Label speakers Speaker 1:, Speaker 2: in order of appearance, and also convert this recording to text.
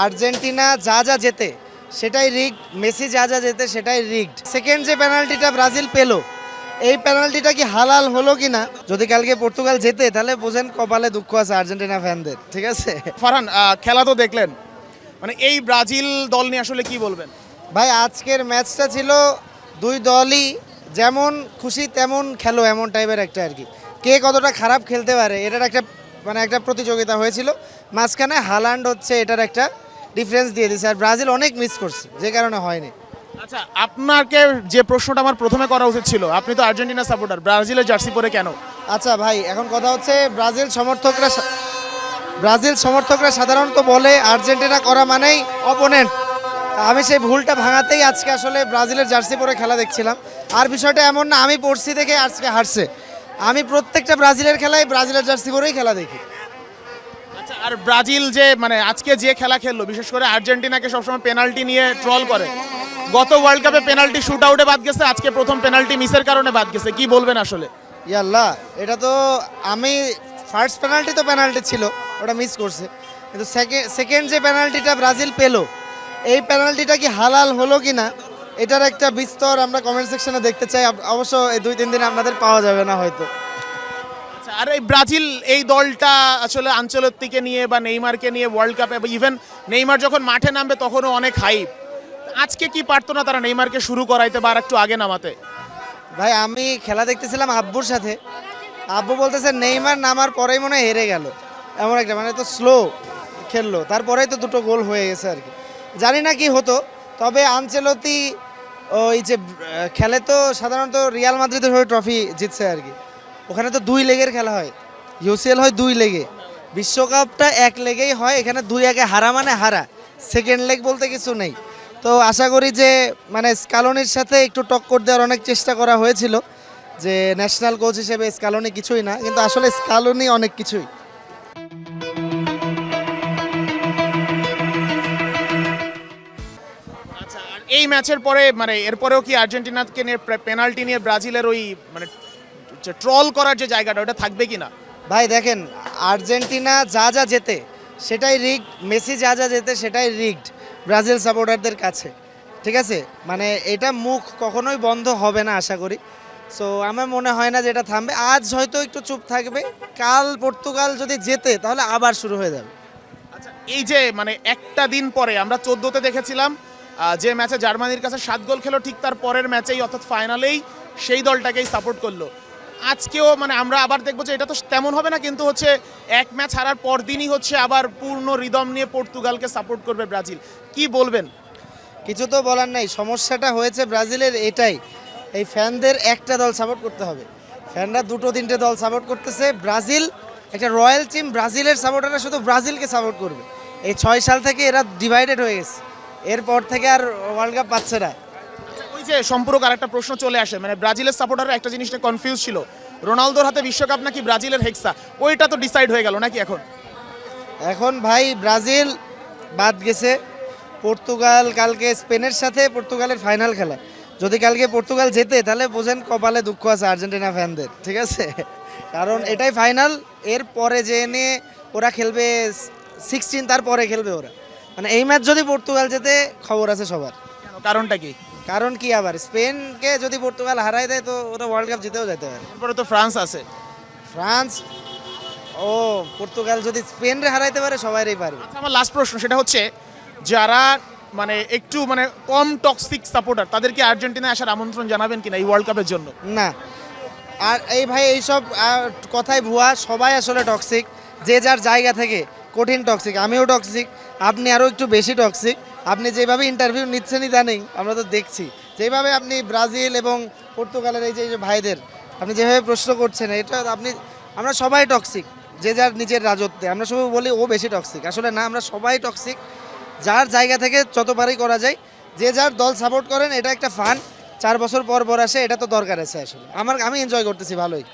Speaker 1: Argentina যা যা জেতে সেটাই রিগড, মেসি যা যা জেতে সেটাই রিগড। সেকেন্ড যে পেনাল্টিটা ব্রাজিল পেলো, এই পেনাল্টিটা কি হালাল হলো কি না, যদি কালকে পর্তুগাল জেতে তাহলে বোঝেন কপালে দুঃখ আছে আর্জেন্টিনা ফ্যানদের, ঠিক আছে?
Speaker 2: ফারহান, খেলা তো দেখলেন, মানে এই ব্রাজিল দল নিয়ে আসলে কি বলবেন?
Speaker 1: ভাই আজকের ম্যাচটা ছিল দুই দলই যেমন খুশি তেমন খেলো এমন টাইপের একটা আর কি। কে কতটা খারাপ খেলতে পারে এটার একটা একটা প্রতিযোগিতা হয়েছিল। মাঝখানে হালান্ড হচ্ছে এটার একটা ডিফারেন্স দিয়ে দিয়েছে, আর ব্রাজিল অনেক মিস করছে যে কারণে হয়নি।
Speaker 2: আচ্ছা, আপনাকে যে প্রশ্নটা আমার প্রথমে করা উচিত ছিল, আপনি তো আর্জেন্টিনা সাপোর্টার, ব্রাজিলের জার্সি পরে কেন?
Speaker 1: আচ্ছা ভাই, এখন কথা হচ্ছে ব্রাজিল সমর্থকরা সাধারণত বলে আর্জেন্টিনা করা মানেই অপোনেন্ট। আমি সেই ভুলটা ভাঙাতেই আজকে আসলে ব্রাজিলের জার্সি পরে খেলা দেখছিলাম। আর বিষয়টা এমন না আমি পড়ছি দেখে আজকে হারছে, আমি প্রত্যেকটা ব্রাজিলের খেলায় ব্রাজিলের জার্সি পরেই খেলা দেখি।
Speaker 2: আচ্ছা, আর ব্রাজিল যে মানে আজকে যে খেলা খেললো, বিশেষ করে আর্জেন্টিনাকে সবসময় পেনাল্টি নিয়ে ট্রল করে। গত ওয়ার্ল্ড কাপে পেনাল্টি শুট আউটে বাদ গেছে, আজকে প্রথম পেনাল্টি মিসের কারণে বাদ গেছে, কি বলবেন আসলে?
Speaker 1: ইয়াল্লাহ, এটা তো আমি ফার্স্ট পেনাল্টি তো পেনাল্টি ছিল, ওটা মিস করছে, কিন্তু সেকেন্ড যে পেনাল্টিটা ব্রাজিল পেলো, এই পেনাল্টিটা কি হালাল হলো কি না এটার একটা বিস্তর আমরা কমেন্ট সেকশনে দেখতে চাই। অবশ্য এই 2-3 দিনে আপনাদের পাওয়া যাবে না হয়তো।
Speaker 2: আচ্ছা, আর এই ব্রাজিল এই দলটা আসলে আনচেলত্তিকে নিয়ে বা নেইমারকে নিয়ে ওয়ার্ল্ড কাপে, ইভেন নেইমার যখন মাঠে নামবে তখনও অনেক হাইপ। আজকে কি পারতো না তারা নেইমারকে শুরু করাইতে বা আর একটু আগে নামাতে?
Speaker 1: ভাই আমি খেলা দেখতেছিলাম আব্বুর সাথে, আব্বু বলতেছে নেইমার নামার পরেই মনে হয় হেরে গেল, এমন একটা মানে তো স্লো খেললো, তারপরেই তো দুটো গোল হয়ে গেছে আর কি। জানি না কি হতো, তবে আনচেলত্তি ওই যে খেলে তো সাধারণত রিয়াল মাদ্রিদের হয়ে ট্রফি জিতছে আর কি। ওখানে তো 2 লেগের খেলা হয়, ইউসিএল হয় 2 লেগে, বিশ্বকাপটা 1 লেগেই হয়, এখানে 2-1 হারা মানে হারা, সেকেন্ড লেগ বলতে কিছু নেই। তো আশা করি যে মানে স্কালোনির সাথে একটু টক্কর দেওয়ার অনেক চেষ্টা করা হয়েছিল, যে ন্যাশনাল কোচ হিসেবে স্কালোনি কিছুই না, কিন্তু আসলে স্কালোনি অনেক কিছুই।
Speaker 2: আচ্ছা, আর এই ম্যাচের পরে মানে এরপরেও কি আর্জেন্টিনাকে নিয়ে পেনাল্টি নিয়ে ব্রাজিলের ওই মানে ট্রল করার যে জায়গাটা ওটা থাকবে কি না?
Speaker 1: ভাই দেখেন, আর্জেন্টিনা যা যা জেতে সেটাই রিগড, মেসি যা যা জেতে সেটাই রিগড ব্রাজিল সাপোর্টারদের কাছে, ঠিক আছে? মানে এটা মুখ কখনোই বন্ধ হবে না আশা করি। সো আমার মনে হয় না যে এটা থামবে, আজ হয়তো একটু চুপ থাকবে, কাল পর্তুগাল যদি জেতে তাহলে আবার শুরু হয়ে যাবে।
Speaker 2: আচ্ছা, এই যে মানে একটা দিন পরে আমরা 14তে দেখেছিলাম যে ম্যাচে জার্মানির কাছে 7 গোল খেলো, ঠিক তার পরের ম্যাচেই অর্থাৎ ফাইনালেই সেই দলটাকেই সাপোর্ট করলো। আজকেও মানে আমরা আবার দেখবো যে এটা তো তেমন হবে না, কিন্তু হচ্ছে এক ম্যাচ হারার পর দিনই হচ্ছে আবার পূর্ণ রিদম নিয়ে পর্তুগালকে সাপোর্ট করবে ব্রাজিল, কি বলবেন?
Speaker 1: কিছু তো বলার নাই, সমস্যাটা হয়েছে ব্রাজিলের এটাই, এই ফ্যানদের একটা দল সাপোর্ট করতে হবে, ফ্যানরা 2-3টে দল সাপোর্ট করতেছে। ব্রাজিল একটা রয়্যাল টিম, ব্রাজিলের সাপোর্টাররা শুধু ব্রাজিলকে সাপোর্ট করবে। এই 6 সাল থেকে এরা ডিভাইডেড হয়ে গেছে, এরপর থেকে আর ওয়ার্ল্ড কাপ পাচ্ছে না।
Speaker 2: ওই যে সম্পূরক আরেকটা প্রশ্ন চলে আসে, মানে ব্রাজিলের সাপোর্টাররা একটা জিনিস নিয়ে কনফিউজ ছিল, রোনালদোর হাতে বিশ্বকাপ নাকি ব্রাজিলের হেক্সা, ওইটা তো ডিসাইড হয়ে গেল নাকি এখন?
Speaker 1: এখন ভাই ব্রাজিল বাদ গেছে, পর্তুগাল কালকে স্পেনের সাথে পর্তুগালের ফাইনাল খেলা, যদি কালকে পর্তুগাল জেতে তাহলে বোঝেন কপালে দুঃখ আছে আর্জেন্টিনা ফ্যানদের, ঠিক আছে? কারণ এটাই ফাইনাল, এর পরে যে নিয়ে ওরা খেলবে 16, তারপরে খেলবে ওরা, মানে এই ম্যাচ যদি পর্তুগাল জেতে খবর আছে সবার।
Speaker 2: কারণটা কি?
Speaker 1: কারণ কি, আবার স্পেনকে যদি পর্তুগাল হারায় দেয় তো ওরা ওয়ার্ল্ড কাপ জিতেও যেতে পারে।
Speaker 2: তারপরে তো ফ্রান্স আছে।
Speaker 1: ফ্রান্স ও পর্তুগাল যদি স্পেনরে হারাইতে পারে সবাইরই পারবে।
Speaker 2: আচ্ছা, আমার লাস্ট প্রশ্ন সেটা হচ্ছে, যারা মানে একটু মানে কম টক্সিক সাপোর্টার তাদেরকে আর্জেন্টিনায় আসার আমন্ত্রণ জানাবেন কিনা এই ওয়ার্ল্ড কাপের জন্য?
Speaker 1: না, আর এই ভাই এইসব কথাই ভুয়া, সবাই আসলে টক্সিক, যে যার জায়গা থেকে কঠিন টক্সিক। আমিও টক্সিক, আপনি আরও একটু বেশি টক্সিক। আপনি যেভাবে ইন্টারভিউ নিচ্ছেন ইদানিং আমরা তো দেখছি, যেভাবে আপনি ব্রাজিল এবং পর্তুগালের এই যে ভাইদের আপনি যেভাবে প্রশ্ন করছেন, এটা আমরা সবাই টক্সিক, যে যার নিজের রাজত্বে। আমরা সবাই বলি ও বেশি টক্সিক, আসলে না, আমরা সবাই টক্সিক, যার জায়গা থেকে যতবারই করা যায়। যে যার দল সাপোর্ট করেন, এটা একটা ফান, 4 বছর পর আসে, এটা তো দরকার আছে আসলে। আমি এনজয় করতেছি ভালোই।